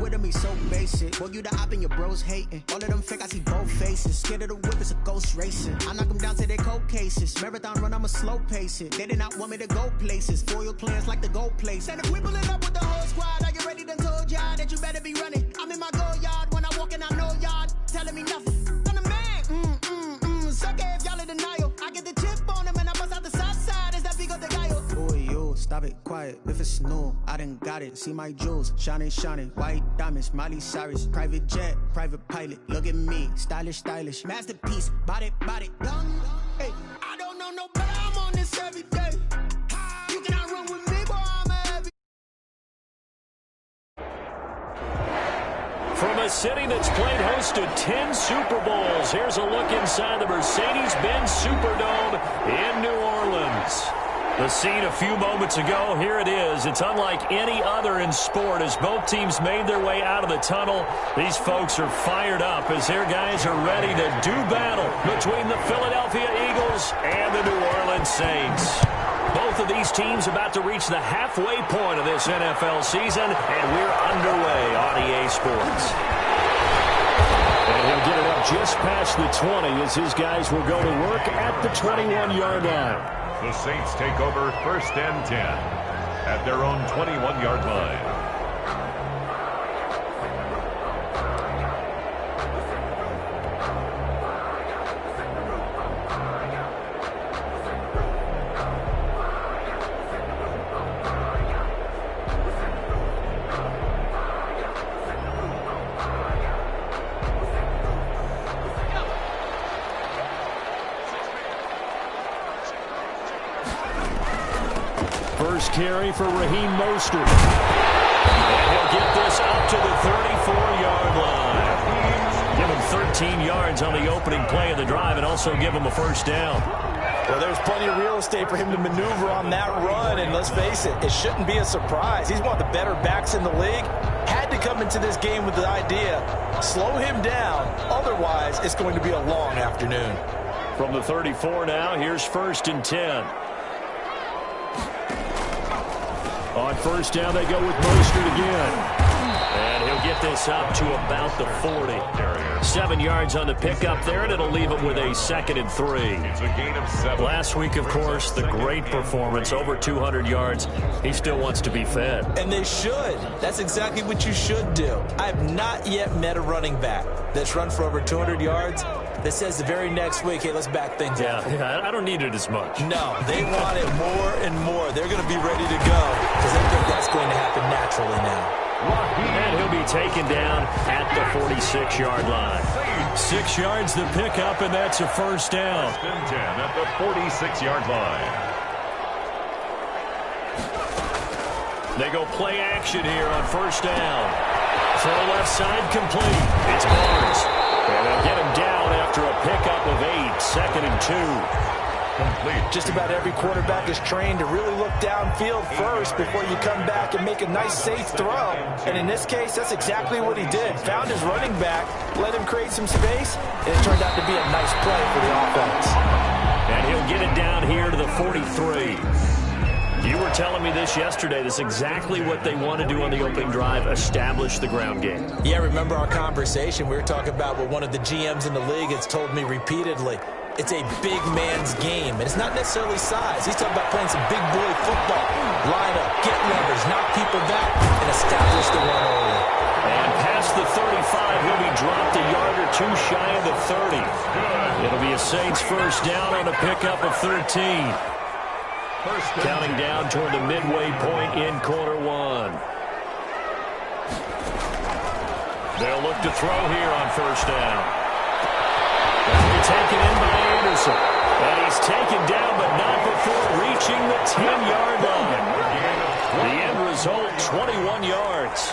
with him, he's so basic. Boy, you the op and your bros hating. All of them fake, I see both faces. Scared of the whip, it's a ghost racing. I knock them down to their cold cases. Marathon run, I'ma slow pace it. They did not want me to go places. Foil plans like the gold place. And if we pulling up with the whole squad, are you ready? Done told y'all that you better be running. I'm in my go yard when I walk in, I know y'all telling me nothing. I'm the man. Suck it if y'all in denial. I get the chip on him and I bust out the south side. Is that big of the guy? Boy, you stop it, quiet. If it's new, I done got it. See my jewels, shining, white diamonds, Miley Cyrus, private jet, private pilot. Look at me, stylish, masterpiece, body, young. Hey, I don't know no better. I'm on this every day. You cannot run with me, boy. I'm a heavy. From a city that's played host to 10 Super Bowls, here's a look inside the Mercedes-Benz Superdome in New Orleans. The scene a few moments ago, here it is. It's unlike any other in sport as both teams made their way out of the tunnel. These folks are fired up as their guys are ready to do battle between the Philadelphia Eagles and the New Orleans Saints. Both of these teams about to reach the halfway point of this NFL season, and we're underway on EA Sports. And he'll get it up just past the 20 as his guys will go to work at the 21-yard line. The Saints take over 1st and 10 at their own 21-yard line. First carry for Raheem Mostert. And he'll get this up to the 34-yard line. Give him 13 yards on the opening play of the drive and also give him a first down. Well, there's plenty of real estate for him to maneuver on that run, and let's face it, it shouldn't be a surprise. He's one of the better backs in the league. Had to come into this game with the idea, slow him down, otherwise it's going to be a long afternoon. From the 34 now, here's 1st and 10. On first down, they go with Mostert again. And he'll get this up to about the 40. 7 yards on the pickup there, and it'll leave him with a 2nd and 3. It's a gain of 7. Last week, of course, the great performance, over 200 yards. He still wants to be fed. And they should. That's exactly what you should do. I have not yet met a running back that's run for over 200 yards that says the very next week, hey, let's back things up. Yeah, I don't need it as much. No, they want it more and more. They're going to be ready to go because they think that's going to happen naturally now. And he'll be taken down at the 46-yard line. 6 yards the pickup, and that's a first down. 1st and 10 at the 46-yard line. They go play action here on first down. Throw left side complete. It's Barnes. And they'll get him down after a pickup of 8. 2nd and 2. Complete. Just about every quarterback is trained to really look downfield first before you come back and make a nice, safe throw. And in this case, that's exactly what he did. Found his running back, let him create some space, and it turned out to be a nice play for the offense. And he'll get it down here to the 43. You were telling me this yesterday. That's exactly what they want to do on the opening drive, establish the ground game. Yeah, remember our conversation? We were talking about what one of the GMs in the league has told me repeatedly. It's a big man's game, and it's not necessarily size. He's talking about playing some big boy football. Line up, get numbers, knock people back, and establish the run early. And past the 35, he'll be dropped a yard or two shy of the 30. It'll be a Saints first down on a pickup of 13. Counting down toward the midway point in quarter 1. They'll look to throw here on first down. That'll be taken in by Anderson. And he's taken down, but not before reaching the 10-yard line. The end result, 21 yards.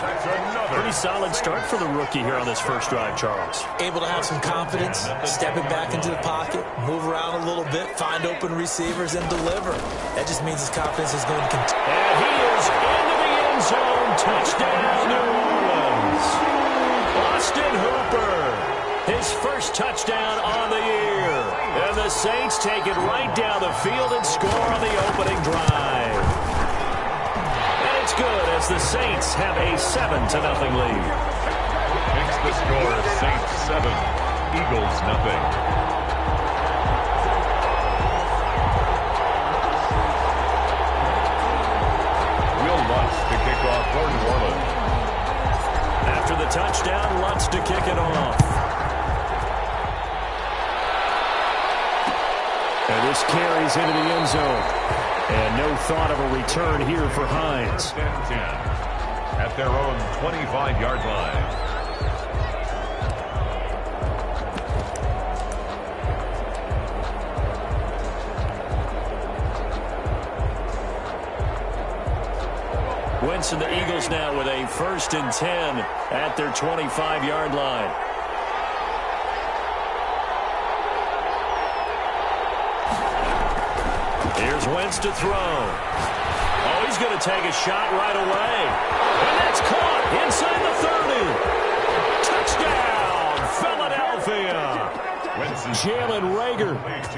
Pretty solid start for the rookie here on this first drive, Charles. Able to have some confidence, stepping back into the pocket, move around a little bit, find open receivers, and deliver. That just means his confidence is going to continue. And he is into the end zone. Touchdown, New Orleans. Austin Hooper. His first touchdown on the year. And the Saints take it right down the field and score on the opening drive. And it's good as as the Saints have a 7-0 lead. Makes the score Saints 7, Eagles nothing. Will Lutz to kick off for New Orleans. After the touchdown, Lutz to kick it off. And this carries into the end zone. And no thought of a return here for Hines. 10 at their own 25-yard line. Wentz and the Eagles now with a 1st and 10 at their 25-yard line. Here's Wentz to throw. Oh, he's going to take a shot right away. And that's caught inside the 30. Touchdown, Philadelphia. Jalen Reagor,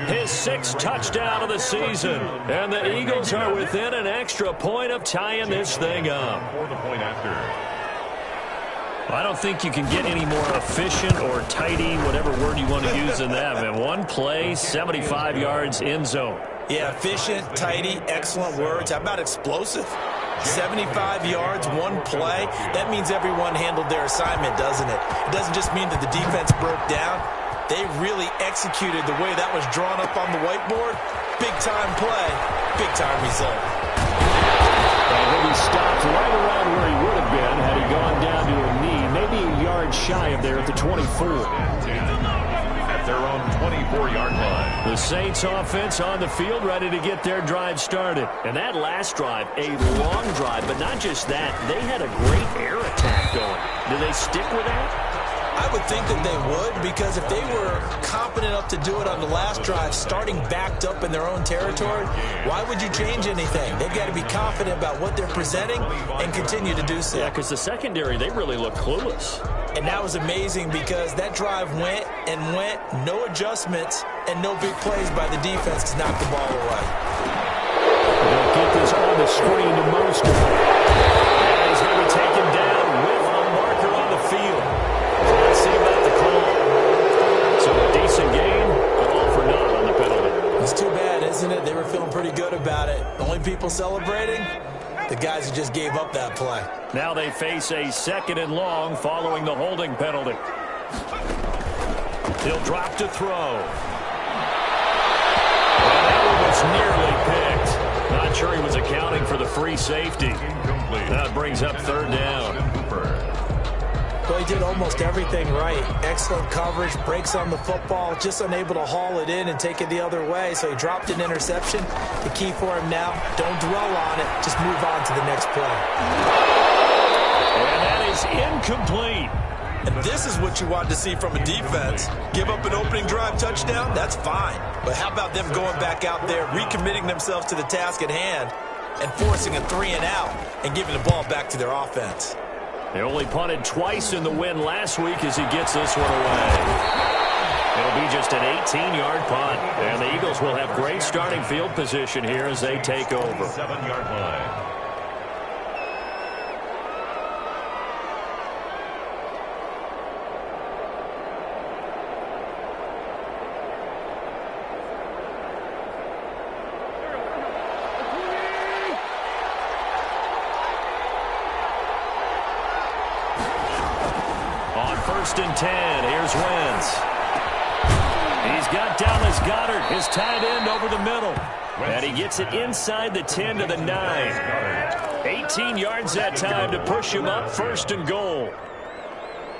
his 6th touchdown of the season. And the Eagles are within an extra point of tying this thing up. For the point after. I don't think you can get any more efficient or tidy, whatever word you want to use in that. Man, one play, 75 yards, end zone. Yeah, efficient, tidy, excellent words. How about explosive? 75 yards, one play. That means everyone handled their assignment, doesn't it? It doesn't just mean that the defense broke down. They really executed the way that was drawn up on the whiteboard. Big-time play, big-time result. And he stopped right around where he would have been had he gone down to a knee, maybe a yard shy of there at the 24. At their own 24-yard line. The Saints offense on the field ready to get their drive started. And that last drive, a long drive, but not just that. They had a great air attack going. Do they stick with that? I would think that they would, because if they were confident enough to do it on the last drive, starting backed up in their own territory, why would you change anything? They've got to be confident about what they're presenting and continue to do so. Yeah, because the secondary, they really look clueless. And that was amazing because that drive went and went, no adjustments and no big plays by the defense to knock the ball away. They'll get this on the screen to Mostert. And he's going to be taken down with a marker on the field. Let's see about the call. So a decent game, but all for naught on the penalty. It's too bad, isn't it? They were feeling pretty good about it. The only people celebrating, the guys who just gave up that play. Now they face a 2nd and long following the holding penalty. He'll drop to throw. And that one was nearly picked. Not sure he was accounting for the free safety. That brings up 3rd down. Well, he did almost everything right. Excellent coverage, breaks on the football, just unable to haul it in and take it the other way. So he dropped an interception. The key for him now, don't dwell on it. Just move on to the next play. And that is incomplete. And this is what you want to see from a defense. Give up an opening drive touchdown, that's fine. But how about them going back out there, recommitting themselves to the task at hand, and forcing a 3-and-out and giving the ball back to their offense. They only punted twice in the win last week as he gets this one away. It'll be just an 18-yard punt. And the Eagles will have great starting field position here as they take over. 7-yard line. On 1st and 10, here's Wentz. He's got Dallas Goedert, his tight end, over the middle. And he gets it inside the 10 to the 9. 18 yards that time to push him up 1st and goal.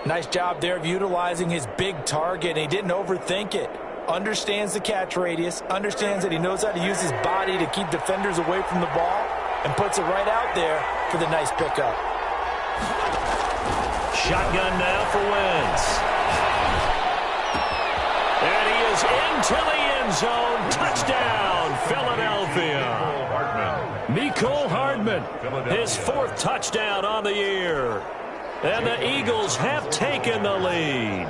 Nice job there of utilizing his big target. He didn't overthink it. Understands the catch radius, understands that he knows how to use his body to keep defenders away from the ball, and puts it right out there for the nice pickup. Shotgun now for Wentz. And he is into the end zone. Touchdown, Philadelphia. Mecole Hardman, his 4th touchdown on the year. And the Eagles have taken the lead.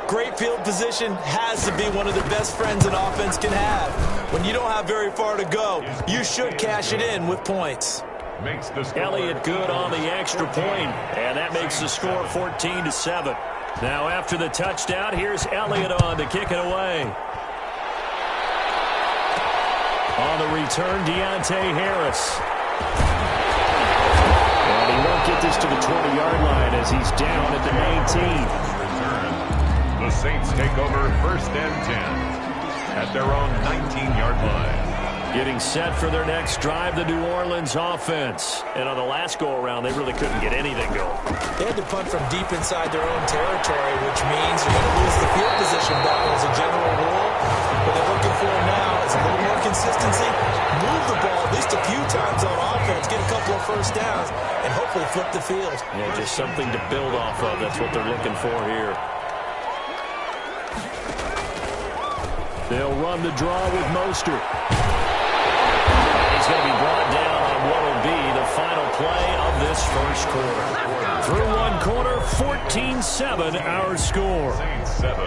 Great field position has to be one of the best friends an offense can have. When you don't have very far to go, you should cash it in with points. makes the score. Elliott good on the extra point, and that makes the score 14-7. Now after the touchdown, here's Elliott on to kick it away. On the return, Deontay Harris. And he won't get this to the 20-yard line as he's down at the 19. Return. The Saints take over 1st and 10 at their own 19-yard line. Getting set for their next drive, the New Orleans offense. And on the last go-around, they really couldn't get anything going. They had to punt from deep inside their own territory, which means you're going to lose the field position battle as a general rule. What they're looking for now is a little more consistency, move the ball at least a few times on offense, get a couple of first downs, and hopefully flip the field. Yeah, just something to build off of. That's what they're looking for here. They'll run the draw with Mostert. He's going to be brought down on what will be the final play of this first quarter. Through one quarter, 14-7 our score. Saints 7.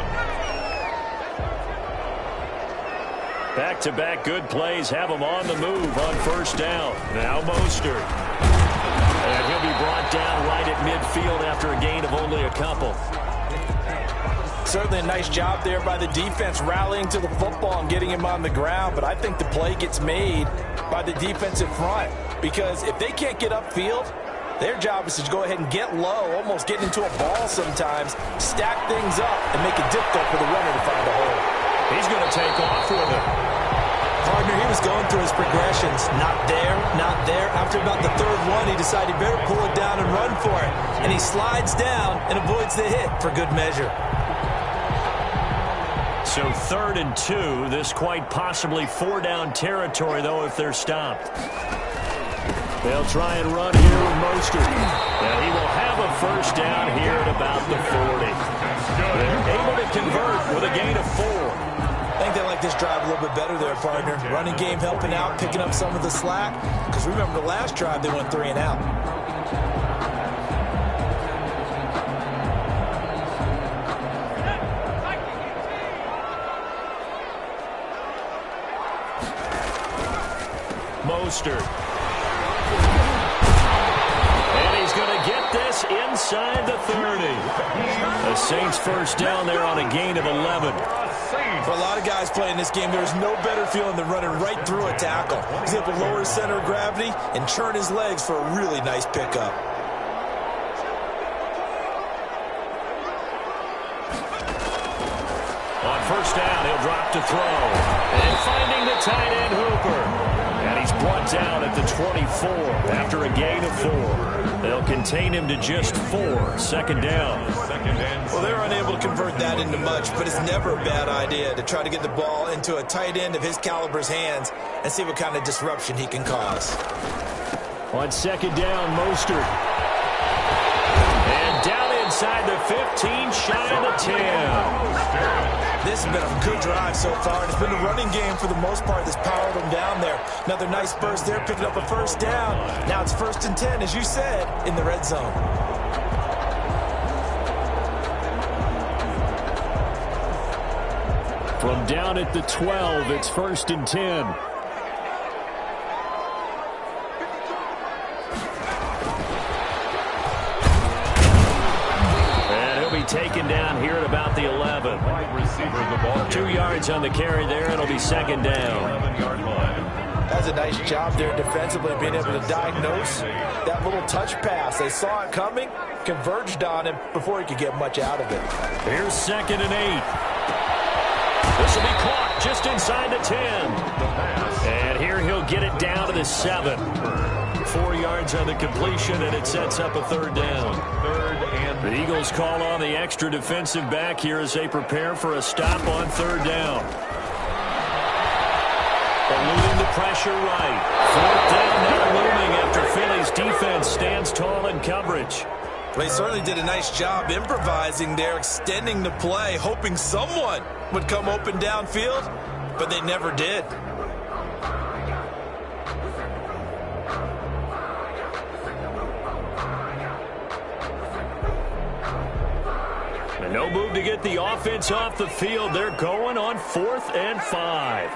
Back-to-back good plays have him on the move on first down. Now Mostert. And he'll be brought down right at midfield after a gain of only a couple. Certainly a nice job there by the defense rallying to the football and getting him on the ground, but I think the play gets made by the defensive front because if they can't get upfield, their job is to go ahead and get low, almost get into a ball sometimes, stack things up, and make it difficult for the runner to find a hole. He's going to take off with it. Partner, he was going through his progressions. Not there, not there. After about the third one, he decided he better pull it down and run for it. And he slides down and avoids the hit for good measure. So 3rd and 2, this quite possibly 4-down territory, though, if they're stopped. They'll try and run here with Mostert. And he will have a first down here at about the 40. They're able to convert with a gain of 4. I think they like this drive a little bit better there, partner. Running game helping out, picking up some of the slack. Because remember the last drive, they went 3 and out. Mostert. And he's going to get this inside the 30. The Saints first down there on a gain of 11. For a lot of guys playing this game, there's no better feeling than running right through a tackle. He's able to lower his center of gravity and churn his legs for a really nice pickup. On first down, he'll drop to throw. And finding the tight end Hooper. And he's brought down at the 24 after a gain of 4. They'll contain him to just 4. Second down. Well, they're unable to convert that into much, but it's never a bad idea to try to get the ball into a tight end of his caliber's hands and see what kind of disruption he can cause. On second down, Mostert. And down inside the 15, shy of the 10. This has been a good drive so far, and it's been a running game for the most part that's powered them down there. Another nice burst there, picking up a first down. Now it's 1st and 10, as you said, in the red zone. From down at the 12, it's 1st and 10. Taken down here at about the 11. 2 yards on the carry there. It'll be second down. That's a nice job there defensively, being able to diagnose that little touch pass. They saw it coming, converged on him before he could get much out of it. Here's 2nd and 8. This will be caught just inside the 10. And here he'll get it down to the 7. 4 yards on the completion, and it sets up a 3rd down. The Eagles call on the extra defensive back here as they prepare for a stop on 3rd down. Eluding the pressure right. 4th down now looming after Philly's defense stands tall in coverage. Well, they certainly did a nice job improvising there, extending the play, hoping someone would come open downfield, but they never did. No move to get the offense off the field. They're going on 4th and 5.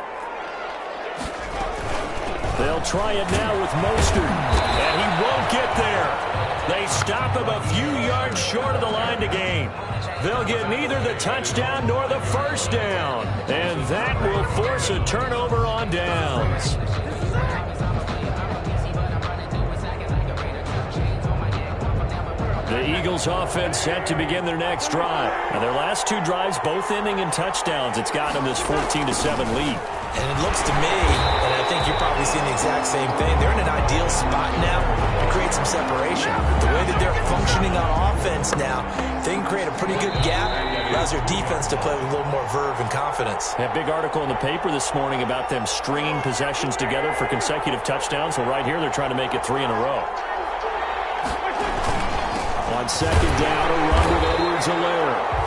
They'll try it now with Mostert. They stop him a few yards short of the line to gain. They'll get neither the touchdown nor the first down. And that will force a turnover on downs. The Eagles offense set to begin their next drive. And their last two drives both ending in touchdowns. It's got them this 14-7 lead. And it looks to me, and I think you're probably seeing the exact same thing, they're in an ideal spot now to create some separation. The way that they're functioning on offense now, they can create a pretty good gap, allows their defense to play with a little more verve and confidence. A big article in the paper this morning about them stringing possessions together for consecutive touchdowns. Well, right here they're trying to make it 3 in a row. On second down, a run with Edwards-Helaire.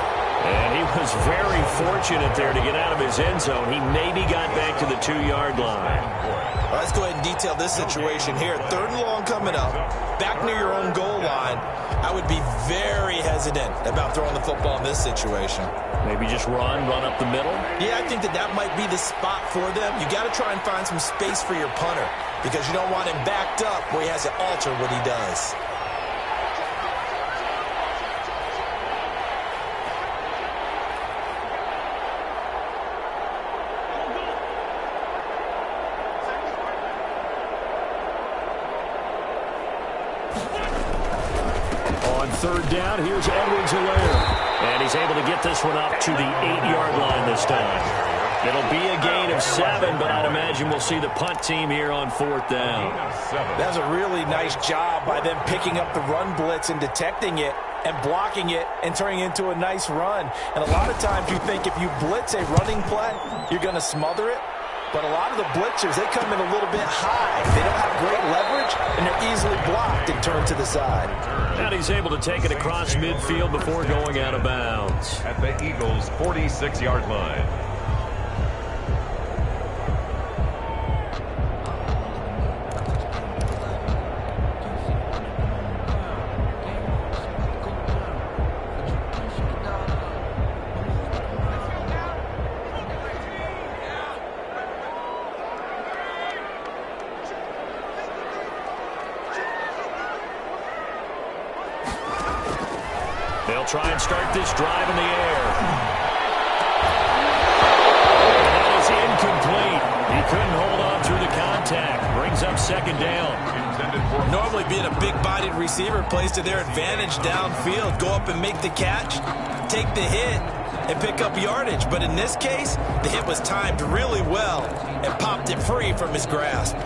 And he was very fortunate there to get out of his end zone. He maybe got back to the 2-yard line. Let's go ahead and detail this situation here. 3rd and long coming up, back near your own goal line. I would be very hesitant about throwing the football in this situation. Maybe just run up the middle? Yeah, I think that might be the spot for them. You got to try and find some space for your punter because you don't want him backed up where he has to alter what he does. On 3rd down, here's Edwards-Helaire. And he's able to get this one up to the 8-yard line this time. It'll be a gain of 7, but I'd imagine we'll see the punt team here on 4th down. That was a really nice job by them picking up the run blitz and detecting it and blocking it and turning it into a nice run. And a lot of times you think if you blitz a running play, you're going to smother it. But a lot of the blitzers, they come in a little bit high. They don't have great leverage, and they're easily blocked and turned to the side. And he's able to take it across midfield before going out of bounds. At the Eagles' 46-yard line. They'll try and start this drive in the air. That is incomplete. He couldn't hold on through the contact. Brings up 2nd down. Normally being a big-bodied receiver plays to their advantage downfield. Go up and make the catch, take the hit, and pick up yardage. But in this case, the hit was timed really well and popped it free from his grasp.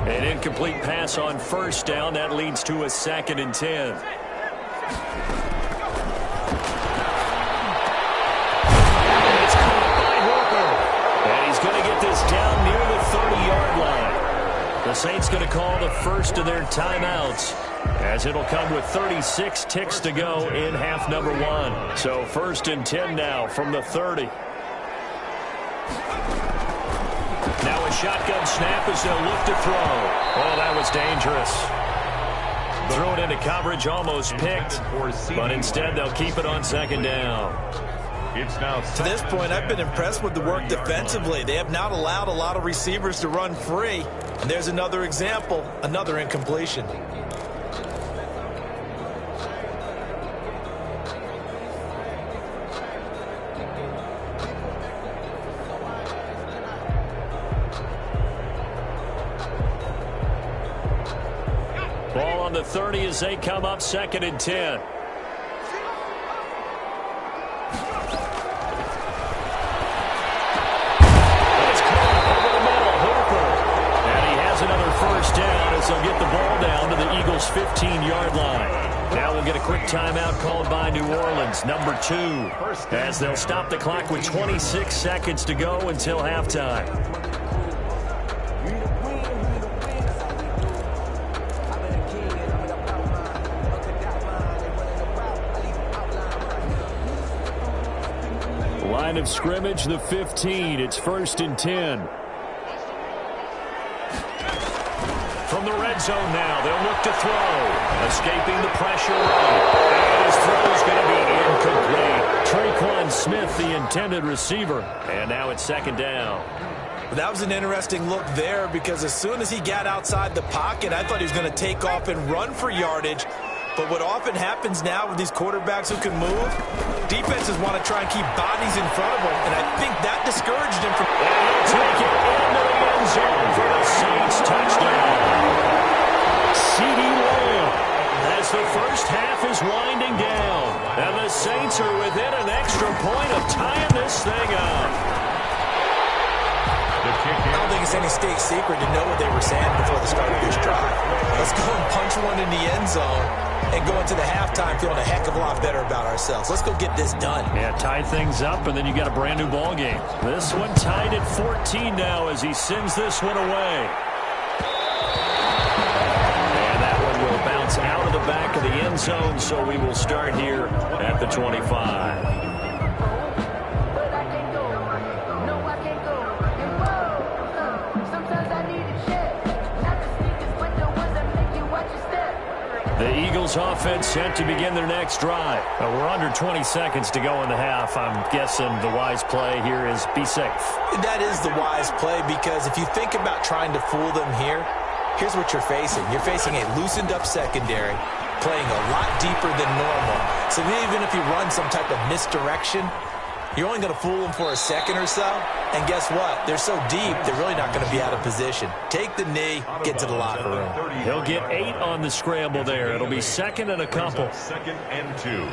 An incomplete pass on 1st down. That leads to a 2nd and 10. It's caught by Hooker. And he's going to get this down near the 30-yard line. The Saints going to call the first of their timeouts, as it'll come with 36 ticks to go in half number 1. So 1st and 10 now from the 30. Now a shotgun snap as they'll look to throw. Oh, that was dangerous. Threw it into coverage, almost picked, but instead they'll keep it on 2nd down. To this point, I've been impressed with the work defensively. They have not allowed a lot of receivers to run free. And there's another example, another incompletion. Ball on the 30 as they come up 2nd and 10. It's caught over the middle. Hooper. And he has another 1st down as they'll get the ball down to the Eagles' 15-yard line. Now we'll get a quick timeout called by New Orleans, number 2, as they'll stop the clock with 26 seconds to go until halftime. Line of scrimmage, the 15. It's 1st and 10. From the red zone now, they'll look to throw. Escaping the pressure right. And his throw's going to be incomplete. Traquan Smith, the intended receiver. And now it's second down. That was an interesting look there because as soon as he got outside the pocket, I thought he was going to take off and run for yardage. But what often happens now with these quarterbacks who can move, defenses want to try and keep bodies in front of them, and I think that discouraged him from... And he'll take it into the end zone for the Saints touchdown. CeeDee Lamb as the first half is winding down, and the Saints are within an extra point of tying this thing up. I don't think it's any state secret to know what they were saying before the start of this drive. Let's go and punch one in the end zone and go into the halftime feeling a heck of a lot better about ourselves. Let's go get this done. Yeah, tie things up, and then you got a brand new ball game. This one tied at 14 now as he sends this one away. And that one will bounce out of the back of the end zone, so we will start here at the 25. The Eagles offense set to begin their next drive. We're under 20 seconds to go in the half. I'm guessing the wise play here is be safe. That is the wise play because if you think about trying to fool them here, here's what you're facing. You're facing a loosened up secondary, playing a lot deeper than normal. So even if you run some type of misdirection, you're only going to fool them for a second or so. And guess what? They're so deep, they're really not going to be out of position. Take the knee, get to the locker room. He'll get 8 on the scramble there. It'll be second and a couple. Second and 2.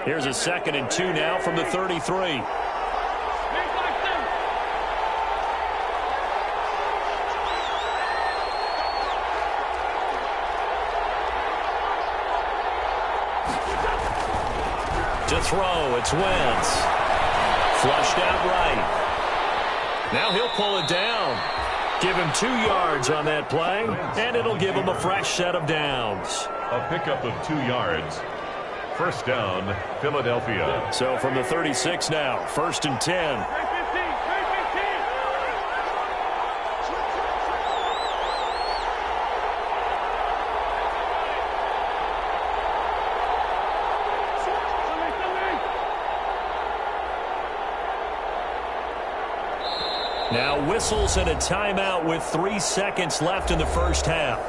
Here's a second and 2 now from the 33. To throw, it's Wentz. Flushed out right. Now he'll pull it down. Give him 2 yards on that play, and it'll give him a fresh set of downs. A pickup of 2 yards. First down, Philadelphia. So from the 36 now, first and 10. Now whistles and a timeout with 3 seconds left in the first half.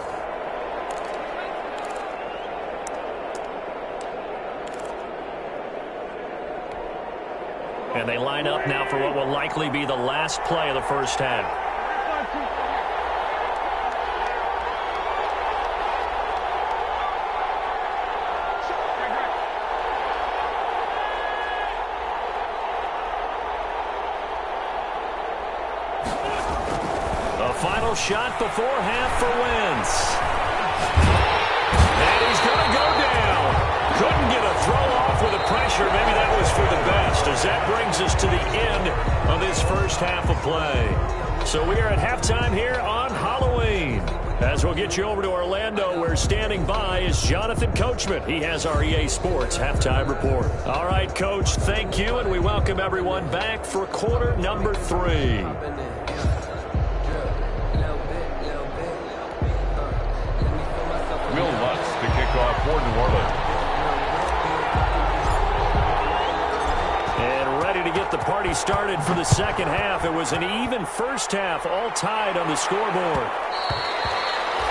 And they line up now for what will likely be the last play of the first half. Final shot before half for Wentz. And he's going to go down. Couldn't get a throw off with the pressure. Maybe that was for the best, as that brings us to the end of this first half of play. So we are at halftime here on Halloween. As we'll get you over to Orlando, where standing by is Jonathan Coachman. He has our EA Sports halftime report. All right, Coach, thank you, and we welcome everyone back for quarter number 3. For New Orleans. And ready to get the party started for the second half. It was an even first half, all tied on the scoreboard.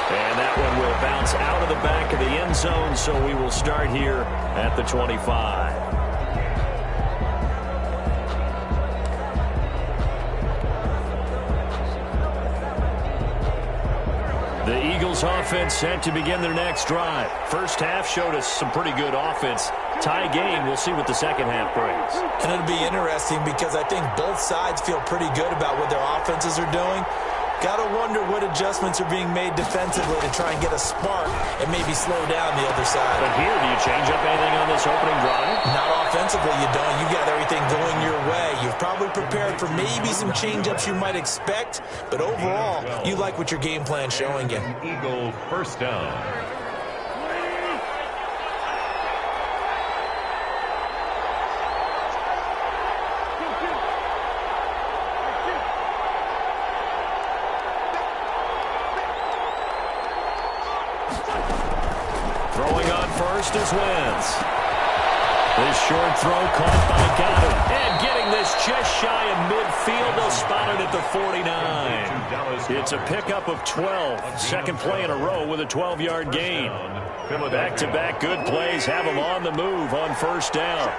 And that one will bounce out of the back of the end zone, so we will start here at the 25. The Eagles offense set to begin their next drive. First half showed us some pretty good offense. Tie game, we'll see what the second half brings. And it'll be interesting because I think both sides feel pretty good about what their offenses are doing. Got to wonder what adjustments are being made defensively to try and get a spark and maybe slow down the other side. But here, do you change up anything on this opening drive? Not offensively, you don't. You got everything going your way. You've probably prepared for maybe some change-ups you might expect, but overall, you like what your game plan's showing you. Eagle first down. next is Wentz. This short throw caught by Goddard. And getting this just shy of midfield. They'll spot it at the 49. It's a pickup of 12. Second play in a row with a 12-yard gain. Back-to-back good plays have them on the move on first down.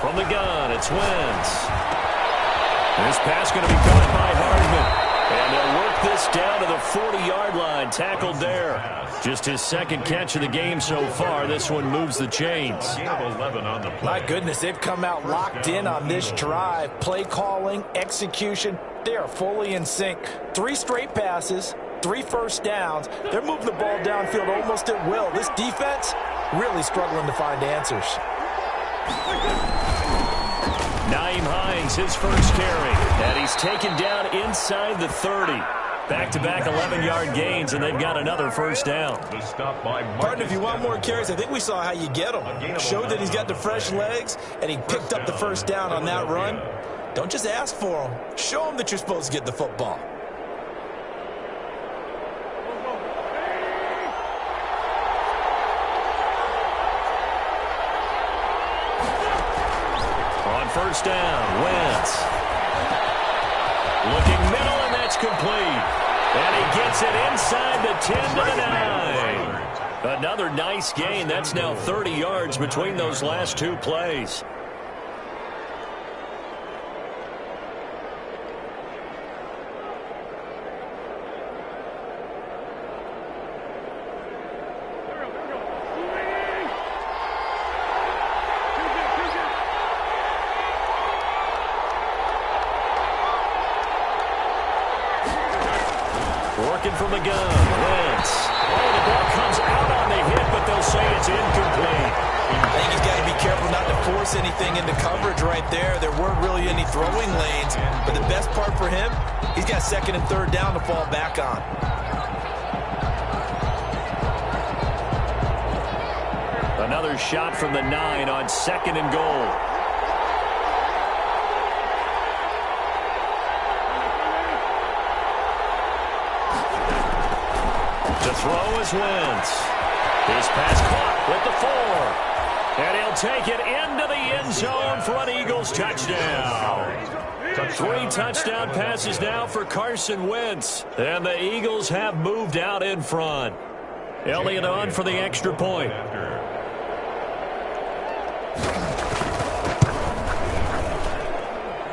From the gun, it's Wentz. This pass going to be caught by Hardman. And they'll work this down to the 40-yard line. Tackled there. Just his second catch of the game so far. This one moves the chains. My goodness, they've come out locked in on this drive. Play calling, execution, they are fully in sync. 3 straight passes, 3 first downs. They're moving the ball downfield almost at will. This defense really struggling to find answers. Nyheim Hines, his first carry. And he's taken down inside the 30. Back-to-back 11-yard gains, and they've got another first down. Partner, if you want more carries, I think we saw how you get them. Showed that he's got the fresh legs, and he picked up the first down on that run. Don't just ask for him. Show him that you're supposed to get the football. First down, Wentz. Looking middle, and that's complete. And he gets it inside the 10 to the 9. Another nice gain. That's now 30 yards between those last 2 plays. Working from the gun, Wentz. Oh, the ball comes out on the hit, but they'll say it's incomplete. I think he's got to be careful not to force anything into coverage right there. There weren't really any throwing lanes, but the best part for him, he's got second and third down to fall back on. Another shot from the 9 on second and goal. To throw is Wentz. His pass caught with the 4. And he'll take it into the end zone for an Eagles touchdown. 3 touchdown passes now for Carson Wentz. And the Eagles have moved out in front. Elliott on for the extra point.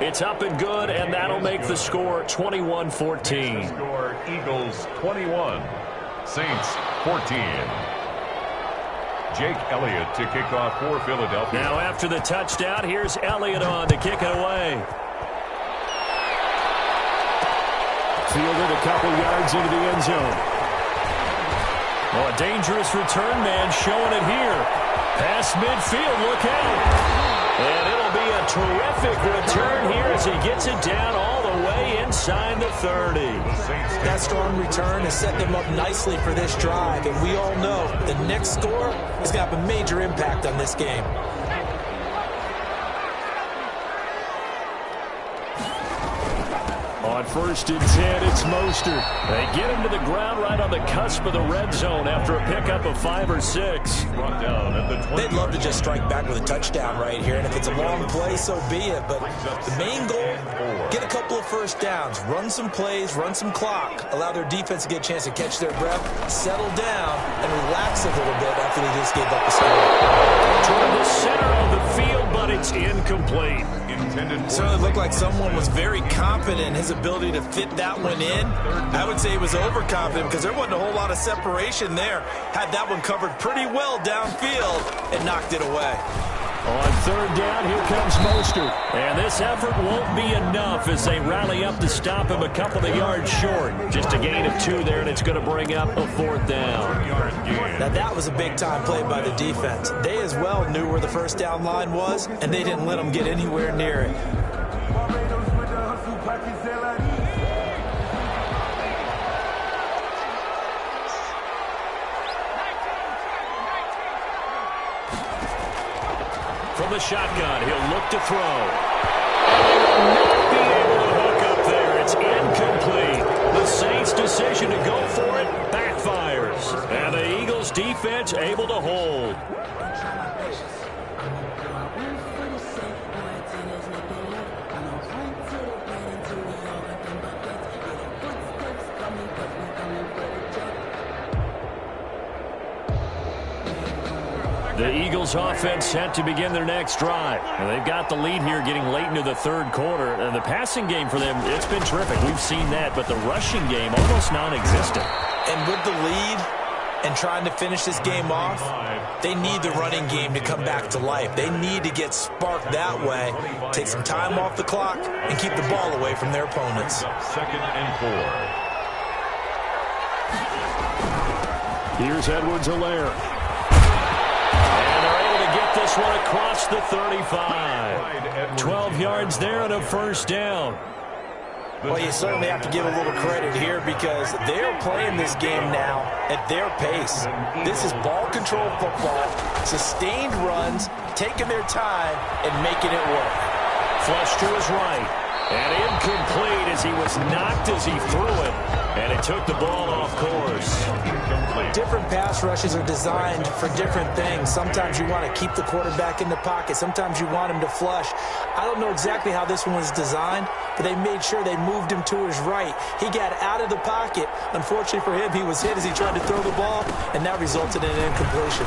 It's up and good, and that'll make the score 21-14. Score Eagles 21. Saints 14. Jake Elliott to kick off for Philadelphia. Now after the touchdown, here's Elliott on to kick it away. Fielded a couple yards into the end zone. Oh, a dangerous return man showing it here. Past midfield, look out. And it'll be a terrific return here as he gets it down all the way inside the 30. That strong return has set them up nicely for this drive, and we all know the next score is going to have a major impact on this game. On first and 10, it's Mostert. They get him to the ground right on the cusp of the red zone after a pickup of 5 or 6. They'd love to just strike back with a touchdown right here, and if it's a long play, so be it. But the main goal, get a couple of first downs, run some plays, run some clock, allow their defense to get a chance to catch their breath, settle down, and relax a little bit after they just gave up the score. Toward the center of the field, but it's incomplete. It certainly looked like someone was very confident in his ability to fit that one in. I would say he was overconfident because there wasn't a whole lot of separation there. Had that one covered pretty well downfield and knocked it away. On third down, here comes Mostert. And this effort won't be enough as they rally up to stop him a couple of yards short. Just a gain of 2 there, and it's going to bring up a 4th down. Now that was a big-time play by the defense. They as well knew where the first down line was, and they didn't let them get anywhere near it. From the shotgun, he'll look to throw. And he will not be able to hook up there. It's incomplete. The Saints' decision to go for it backfires. And the Eagles' defense able to hold. The Eagles offense set to begin their next drive. And they've got the lead here getting late into the third quarter. And the passing game for them, it's been terrific. We've seen that, but the rushing game almost non-existent. And with the lead and trying to finish this game off, they need the running game to come back to life. They need to get sparked that way, take some time off the clock, and keep the ball away from their opponents. 2nd and 4. Here's Edwards-Helaire. This one across the 35. 12 yards there and a first down. Well, you certainly have to give a little credit here because they're playing this game now at their pace. This is ball control football, sustained runs, taking their time and making it work. Flush to his right. And incomplete as he was knocked as he threw it. And it took the ball off course. Different pass rushes are designed for different things. Sometimes you want to keep the quarterback in the pocket. Sometimes you want him to flush. I don't know exactly how this one was designed, but they made sure they moved him to his right. He got out of the pocket. Unfortunately for him, he was hit as he tried to throw the ball, and that resulted in an incompletion.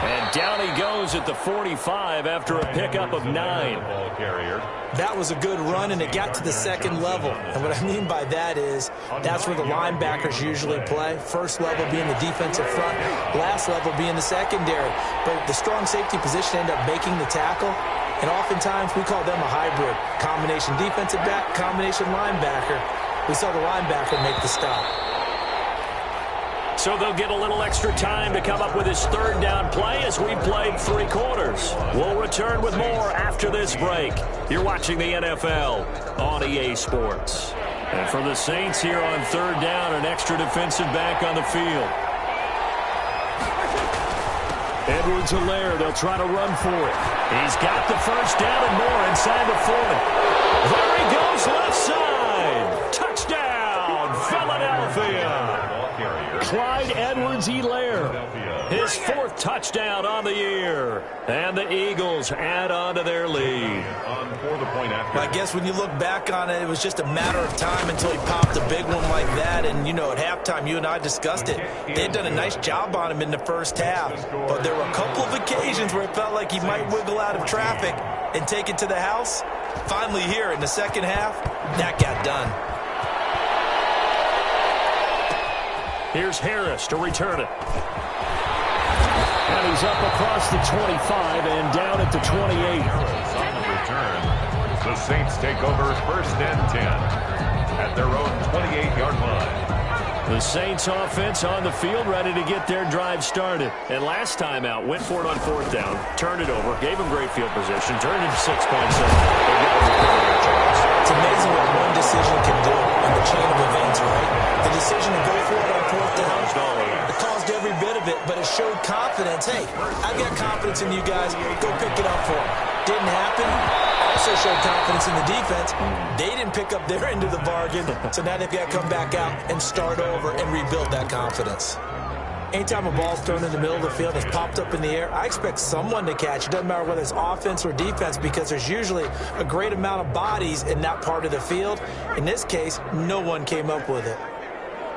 And down he goes at the 45 after a pickup of 9. That was a good run, and it got to the second level. And what I mean by that is that's where the linebackers usually play. First level being the defensive front, last level being the secondary. But the strong safety position ended up making the tackle, and oftentimes we call them a hybrid. Combination defensive back, combination linebacker. We saw the linebacker make the stop. So they'll get a little extra time to come up with his third down play as we played 3 quarters. We'll return with more after this break. You're watching the NFL on EA Sports. And for the Saints here on third down, an extra defensive back on the field. Edwards-Helaire, they'll try to run for it. He's got the first down and more inside the 40. There he goes left side. Touchdown, Philadelphia. Clyde Edwards-Helaire, his 4th touchdown on the year. And the Eagles add on to their lead. I guess when you look back on it, it was just a matter of time until he popped a big one like that. And, you know, at halftime, you and I discussed it. They had done a nice job on him in the first half. But there were a couple of occasions where it felt like he might wiggle out of traffic and take it to the house. Finally here in the second half, that got done. Here's Harris to return it. And he's up across the 25 and down at the 28. Harris on the return. The Saints take over 1st and 10 at their own 28-yard line. The Saints offense on the field ready to get their drive started. And last time out, went for it on 4th down, turned it over, gave them great field position, turned it to 6 points. It's amazing what one decision can do in the chain of events, right? The decision to go for it on 4th down, it caused every bit of it, but it showed confidence. Hey, I've got confidence in you guys. Go pick it up for them. Didn't happen. Also showed confidence in the defense. They didn't pick up their end of the bargain, so now they've got to come back out and start over and rebuild that confidence. Anytime a ball's thrown in the middle of the field, it's popped up in the air, I expect someone to catch. It doesn't matter whether it's offense or defense because there's usually a great amount of bodies in that part of the field. In this case, no one came up with it.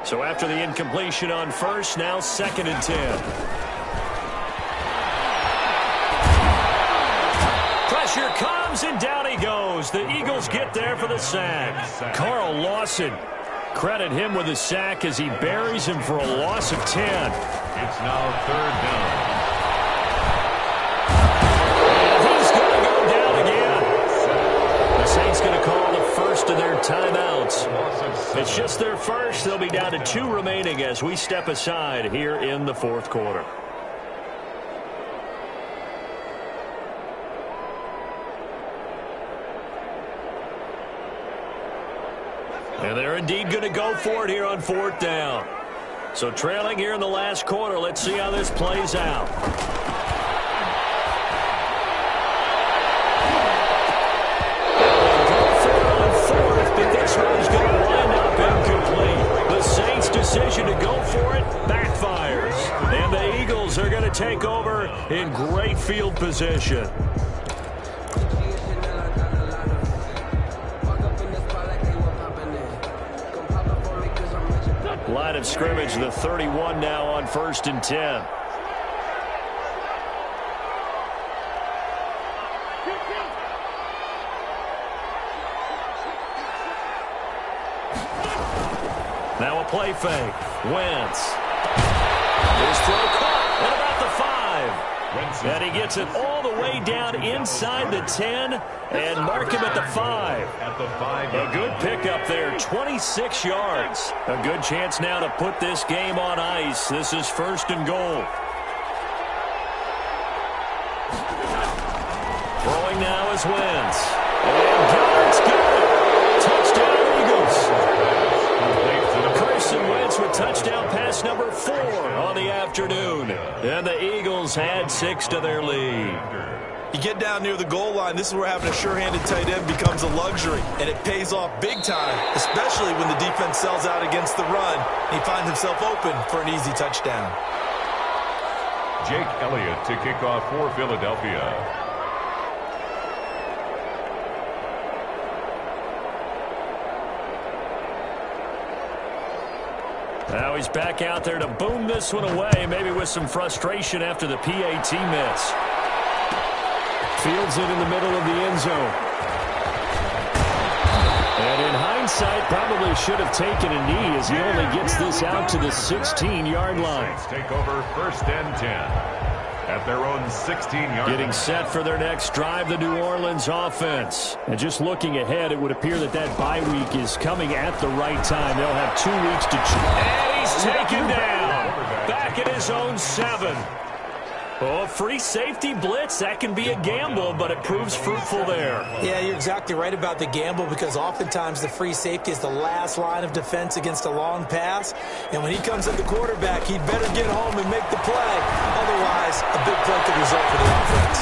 So after the incompletion on first, now 2nd and 10. Pressure comes and down he goes. The Eagles get there for the sack. Carl Lawson, credit him with a sack as he buries him for a loss of 10. It's now 3rd down. And he's going to go down again. The Saints going to call the first of their timeouts. It's just their first. They'll be down to 2 remaining as we step aside here in the 4th quarter. And they're indeed going to go for it here on 4th down. So trailing here in the last quarter, let's see how this plays out. take over in great field position. Line of scrimmage, the 31 now on 1st and 10. Now a play fake. Wentz. His throw caught at about the 5. And he gets it all the way down inside the 10 and mark him at the 5. A good pickup there, 26 yards. A good chance now to put this game on ice. This is 1st and goal. Throwing now is Wentz. And Goddard's got it. Touchdown, Eagles. Carson Wentz with touchdown pass number 4 on the afternoon. And the Eagles had 6 to their lead. You get down near the goal line, this is where having a sure-handed tight end becomes a luxury. And it pays off big time, especially when the defense sells out against the run. He finds himself open for an easy touchdown. Jake Elliott to kick off for Philadelphia. Now he's back out there to boom this one away, maybe with some frustration after the PAT miss. Fields it in the middle of the end zone. And in hindsight, probably should have taken a knee as he only gets this out to the 16-yard line. Take over 1st and 10 at their own 16-yard line. Getting set for their next drive, the New Orleans offense. And just looking ahead, it would appear that that bye week is coming at the right time. They'll have 2 weeks to choose. And he's taken down. Back at his own 7. Oh, free safety blitz, that can be a gamble, but it proves fruitful there. Yeah, you're exactly right about the gamble because oftentimes the free safety is the last line of defense against a long pass. And when he comes at the quarterback, he'd better get home and make the play. Otherwise, a big play could result for the offense.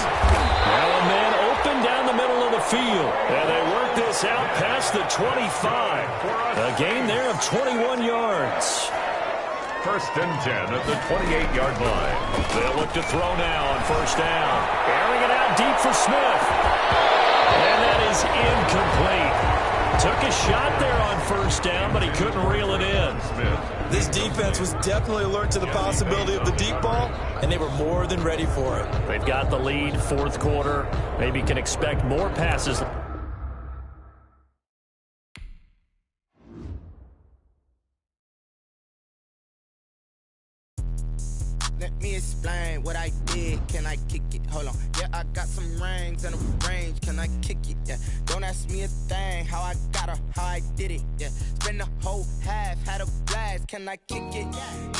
Now a man open down the middle of the field. And they work this out past the 25. A gain there of 21 yards. 1st and 10 at the 28-yard line. They'll look to throw now on 1st down. Airing it out deep for Smith. And that is incomplete. Took a shot there on 1st down, but he couldn't reel it in. This defense was definitely alert to the possibility of the deep ball, and they were more than ready for it. They've got the lead, 4th quarter. Maybe can expect more passes. Let me explain what I did. Can I kick it? Hold on. Yeah, I got some rings and a range. Can I kick it? Yeah. Don't ask me a thing. How I got her, how I did it. Yeah. Spend the whole half, had a blast. Can I kick it?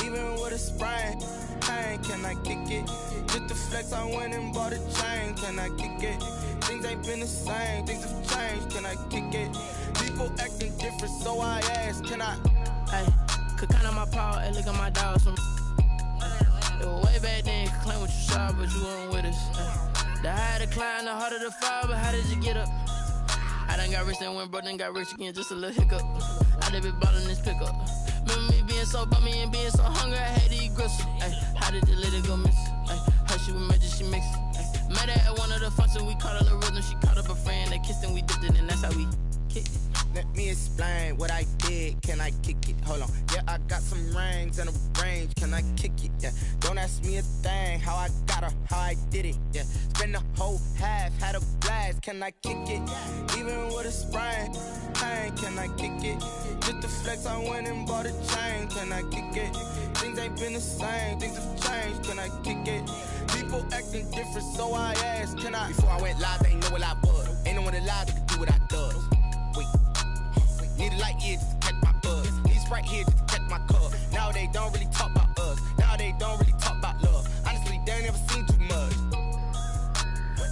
Even with a sprain, pain. Can I kick it? Just to flex, I went and bought a chain. Can I kick it? Things ain't been the same. Things have changed. Can I kick it? People acting different, so I asked. Can I? Hey, could count on my power and look at my dogs from. It was way back then, you could claim what you saw, but you weren't with us. The higher the climb, the harder the fall, but how did you get up? I done got rich and went broke, then got rich again, just a little hiccup. I done been ballin' this pickup. Remember me being so bummy and being so hungry, I had to eat gristle. How did the lady go miss? Her she was magic, she mixed. Met her at one of the functions, we caught her the rhythm, she caught up a friend, they kissed and we dipped it, and that's how we kicked it. Let me explain what I did. Can I kick it? Hold on. Yeah, I got some rings and a range. Can I kick it? Yeah. Don't ask me a thing. How I got her, how I did it. Yeah. Spend the whole half, had a blast. Can I kick it? Even with a sprain, pain. Can I kick it? Just to flex, I went and bought a chain. Can I kick it? Things ain't been the same. Things have changed. Can I kick it? People acting different, so I asked. Can I? Before I went live, they ain't know what I was. Ain't no one alive that could do what I does. Wait. Need a light here just to catch my buzz. Need Sprite here just to catch my cup. Now they don't really talk about us. Now they don't really talk about love. Honestly, they ain't never seen too much.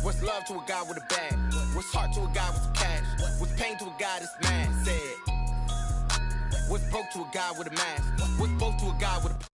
What's love to a guy with a bag? What's heart to a guy with some cash? What's pain to a guy that's mad? Said. What's broke to a guy with a mask? What's both to a guy with a